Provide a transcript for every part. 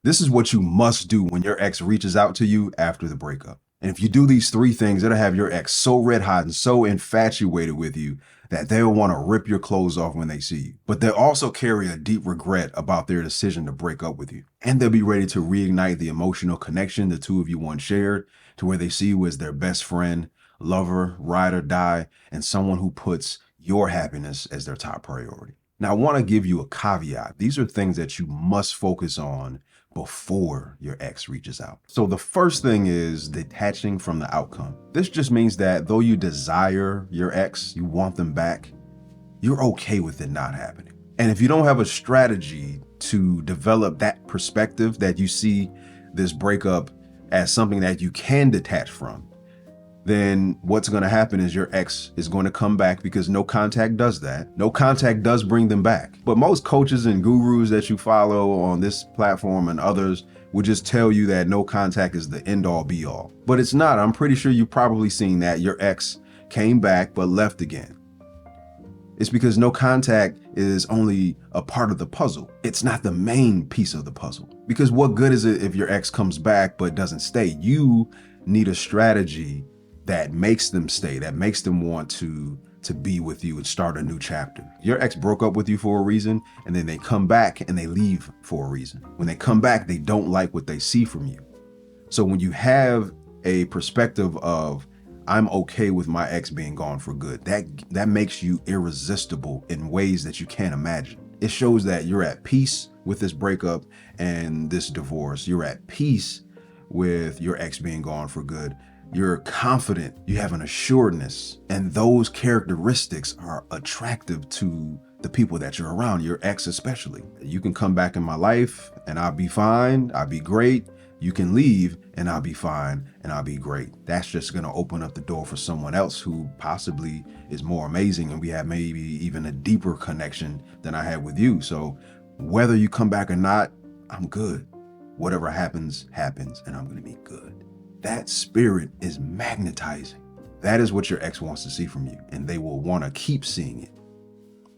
This is what you must do when your ex reaches out to you after the breakup. And if you do these three things, it'll have your ex so red hot and so infatuated with you that they'll want to rip your clothes off when they see you. But they'll also carry a deep regret about their decision to break up with you. And they'll be ready to reignite the emotional connection the two of you once shared, to where they see you as their best friend, lover, ride or die, and someone who puts your happiness as their top priority. Now, I want to give you a caveat. These are things that you must focus on before your ex reaches out. So the first thing is detaching from the outcome. This just means that though you desire your ex, you want them back, you're okay with it not happening. And if you don't have a strategy to develop that perspective that you see this breakup as something that you can detach from, then what's going to happen is your ex is going to come back, because no contact does that. No contact does bring them back. But most coaches and gurus that you follow on this platform and others would just tell you that no contact is the end all be all. But it's not. I'm pretty sure you've probably seen that your ex came back but left again. It's because no contact is only a part of the puzzle. It's not the main piece of the puzzle. Because what good is it if your ex comes back but doesn't stay? You need a strategy that makes them stay, that makes them want to be with you and start a new chapter. Your ex broke up with you for a reason, and then they come back and they leave for a reason. When they come back, they don't like what they see from you. So when you have a perspective of, I'm okay with my ex being gone for good, that makes you irresistible in ways that you can't imagine. It shows that you're at peace with this breakup and this divorce. You're at peace with your ex being gone for good. You're confident, you have an assuredness, and those characteristics are attractive to the people that you're around, your ex especially. You can come back in my life and I'll be fine, I'll be great. You can leave and I'll be fine and I'll be great. That's just gonna open up the door for someone else who possibly is more amazing, and we have maybe even a deeper connection than I had with you. So whether you come back or not, I'm good. Whatever happens, happens, and I'm gonna be good. That spirit is magnetizing. That is what your ex wants to see from you, and they will want to keep seeing it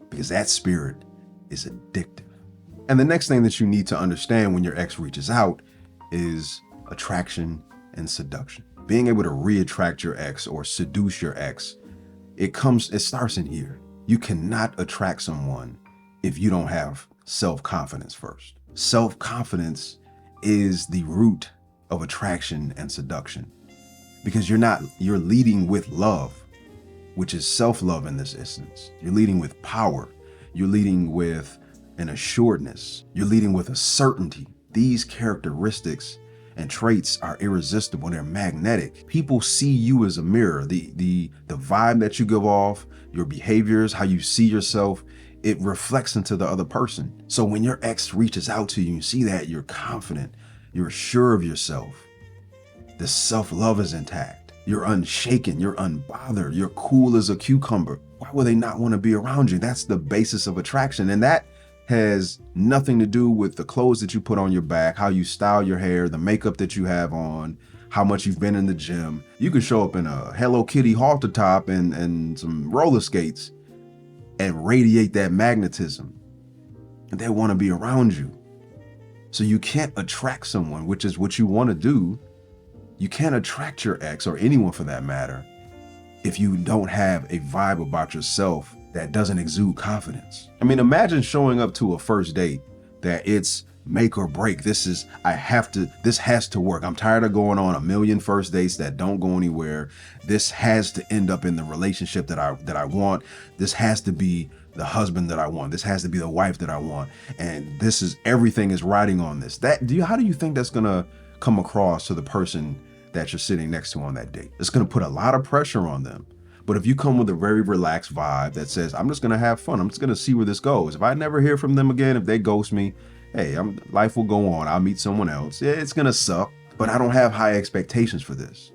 because that spirit is addictive. And the next thing that you need to understand when your ex reaches out is attraction and seduction. Being able to re-attract your ex or seduce your ex, it starts in here. You cannot attract someone if you don't have self-confidence first. Self-confidence is the root of attraction and seduction, because you're leading with love, which is self-love in this instance. You're leading with power. You're leading with an assuredness. You're leading with a certainty. These characteristics and traits are irresistible. They're magnetic. People see you as a mirror. The vibe that you give off, your behaviors, how you see yourself, it reflects into the other person. So when your ex reaches out to you, you see that you're confident, you're sure of yourself. The self-love is intact. You're unshaken, you're unbothered, you're cool as a cucumber. Why would they not want to be around you? That's the basis of attraction. And that has nothing to do with the clothes that you put on your back, how you style your hair, the makeup that you have on, how much you've been in the gym. You can show up in a Hello Kitty halter top and some roller skates and radiate that magnetism. And they want to be around you. So you can't attract someone, which is what you want to do. You can't attract your ex, or anyone for that matter, if you don't have a vibe about yourself that doesn't exude confidence. I mean, imagine showing up to a first date that it's make or break. This has to work. I'm tired of going on a million first dates that don't go anywhere. This has to end up in the relationship that I want. This has to be the husband that I want. This has to be the wife that I want. And everything is riding on this. How do you think that's gonna come across to the person that you're sitting next to on that date? It's gonna put a lot of pressure on them. But if you come with a very relaxed vibe that says, I'm just gonna have fun, I'm just gonna see where this goes. If I never hear from them again, if they ghost me, hey, life will go on. I'll meet someone else. Yeah, it's gonna suck, but I don't have high expectations for this.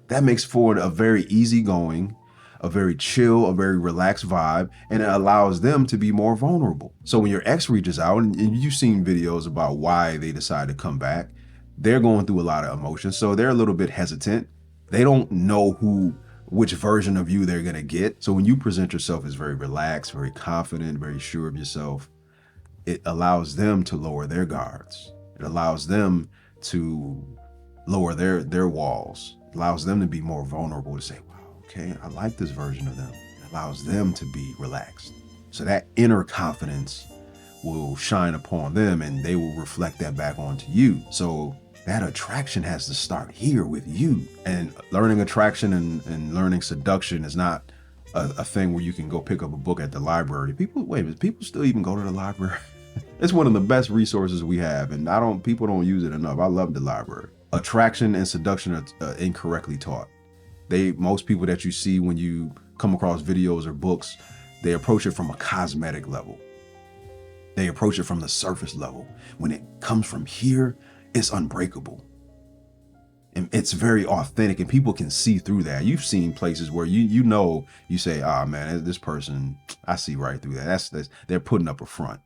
That makes for a very easygoing, a very chill, a very relaxed vibe, and it allows them to be more vulnerable. So when your ex reaches out, and you've seen videos about why they decide to come back, they're going through a lot of emotions, so they're a little bit hesitant. They don't know which version of you they're gonna get. So when you present yourself as very relaxed, very confident, very sure of yourself, it allows them to lower their guards. It allows them to lower their walls. It allows them to be more vulnerable to say, wow, okay, I like this version of them. It allows them to be relaxed. So that inner confidence will shine upon them and they will reflect that back onto you. So that attraction has to start here with you. And learning attraction and learning seduction is not a thing where you can go pick up a book at the library. People still even go to the library. It's one of the best resources we have, and people don't use it enough. I love the library. Attraction and seduction are incorrectly taught. Most people that you see when you come across videos or books, they approach it from a cosmetic level. They approach it from the surface level. When it comes from here, it's unbreakable. And it's very authentic, and people can see through that. You've seen places where you say, ah, man, this person, I see right through that. That's they're putting up a front.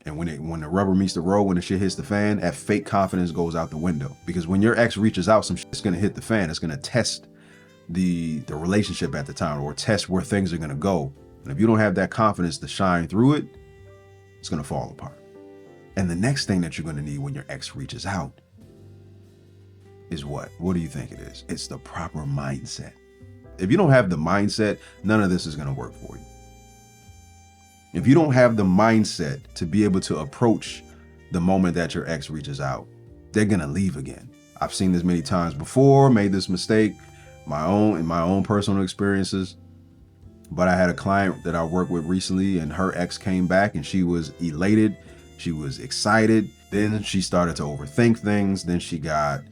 And when the rubber meets the road, when the shit hits the fan, that fake confidence goes out the window. Because when your ex reaches out, some shit's gonna hit the fan. It's gonna test the relationship at the time, or test where things are gonna go. And if you don't have that confidence to shine through it, it's gonna fall apart. And the next thing that you're gonna need when your ex reaches out is what? What do you think it is? It's the proper mindset. If you don't have the mindset, none of this is gonna work for you. If you don't have the mindset to be able to approach the moment that your ex reaches out, they're gonna leave again. I've seen this many times before, made this mistake, in my own personal experiences. But I had a client that I worked with recently, and her ex came back and she was elated. She was excited. Then she started to overthink things. Then she got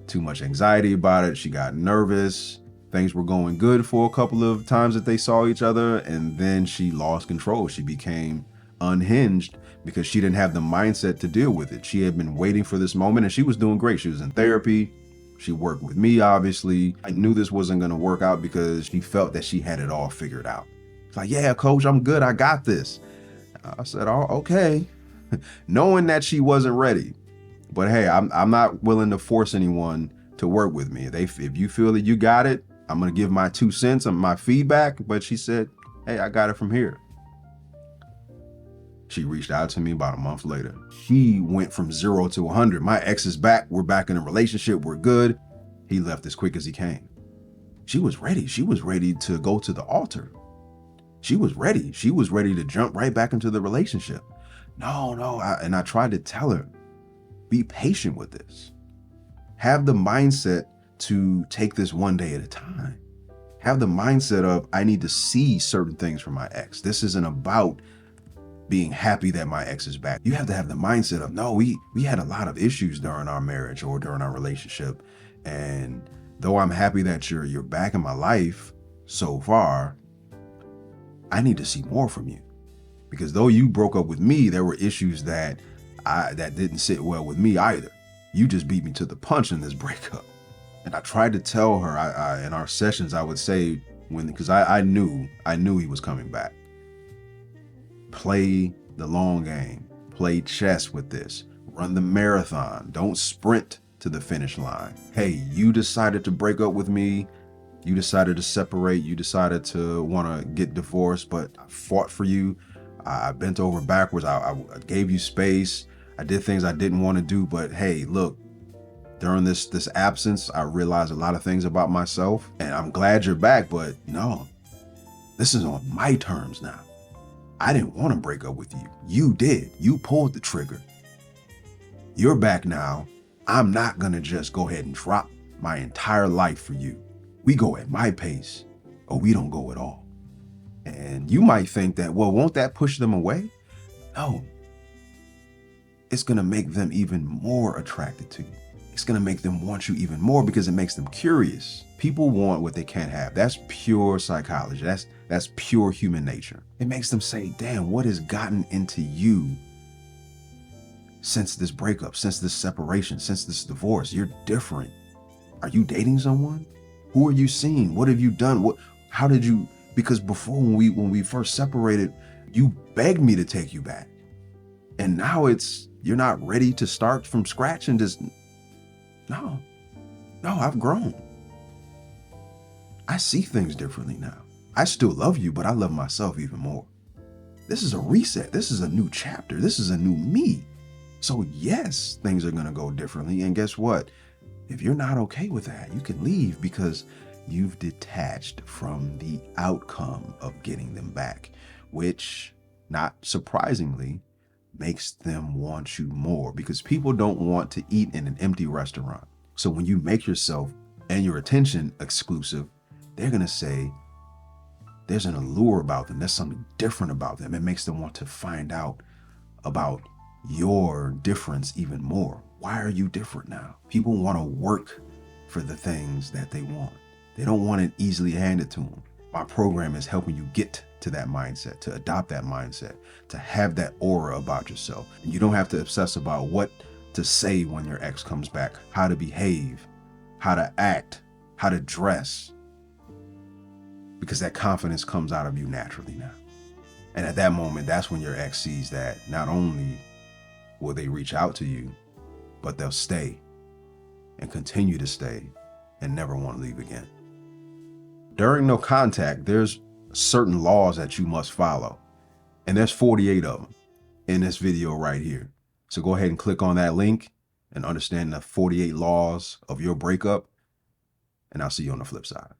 too much anxiety about it. She got nervous. Things were going good for a couple of times that they saw each other, and then she lost control. She became unhinged because she didn't have the mindset to deal with it. She had been waiting for this moment, and she was doing great. She was in therapy. She worked with me, obviously. I knew this wasn't going to work out because she felt that she had it all figured out. It's like, yeah, coach, I'm good. I got this. I said, oh, okay. Knowing that she wasn't ready. But hey, I'm not willing to force anyone to work with me. If you feel that you got it, I'm going to give my 2 cents and my feedback. But she said, hey, I got it from here. She reached out to me about a month later. She went from 0 to 100. My ex is back. We're back in a relationship. We're good. He left as quick as he came. She was ready. She was ready to go to the altar. She was ready. She was ready to jump right back into the relationship. No. And I tried to tell her, be patient with this. Have the mindset to take this one day at a time. Have the mindset of, I need to see certain things from my ex. This isn't about being happy that my ex is back. You have to have the mindset of, no, we had a lot of issues during our marriage or during our relationship. And though I'm happy that you're back in my life so far, I need to see more from you. Because though you broke up with me, there were issues that didn't sit well with me either. You just beat me to the punch in this breakup. And I tried to tell her, in our sessions, I would say, because I knew he was coming back. Play the long game. Play chess with this. Run the marathon. Don't sprint to the finish line. Hey, you decided to break up with me. You decided to separate. You decided to want to get divorced, but I fought for you. I bent over backwards. I gave you space. I did things I didn't want to do, but hey, look, during this absence, I realized a lot of things about myself, and I'm glad you're back, but no, this is on my terms now. I didn't want to break up with you. You did. You pulled the trigger. You're back now. I'm not going to just go ahead and drop my entire life for you. We go at my pace, or we don't go at all. And you might think that, well, won't that push them away? No. It's going to make them even more attracted to you. It's going to make them want you even more because it makes them curious. People want what they can't have. That's pure psychology. That's pure human nature. It makes them say, damn, what has gotten into you since this breakup, since this separation, since this divorce? You're different. Are you dating someone? Who are you seeing? What have you done? How did you? Because before, when we first separated, you begged me to take you back. And now you're not ready to start from scratch and just, no, I've grown. I see things differently now. I still love you, but I love myself even more. This is a reset. This is a new chapter. This is a new me. So yes, things are going to go differently. And guess what? If you're not okay with that, you can leave because you've detached from the outcome of getting them back, which, not surprisingly, makes them want you more, because people don't want to eat in an empty restaurant. So when you make yourself and your attention exclusive, they're going to say there's an allure about them. There's something different about them. It makes them want to find out about your difference even more. Why are you different now? People want to work for the things that they want. They don't want it easily handed to them. My program is helping you get to that mindset, to adopt that mindset, to have that aura about yourself. And you don't have to obsess about what to say when your ex comes back, how to behave, how to act, how to dress, because that confidence comes out of you naturally now. And at that moment, that's when your ex sees that not only will they reach out to you, but they'll stay and continue to stay and never want to leave again. During no contact, there's certain laws that you must follow. And there's 48 of them in this video right here. So go ahead and click on that link and understand the 48 laws of your breakup. And I'll see you on the flip side.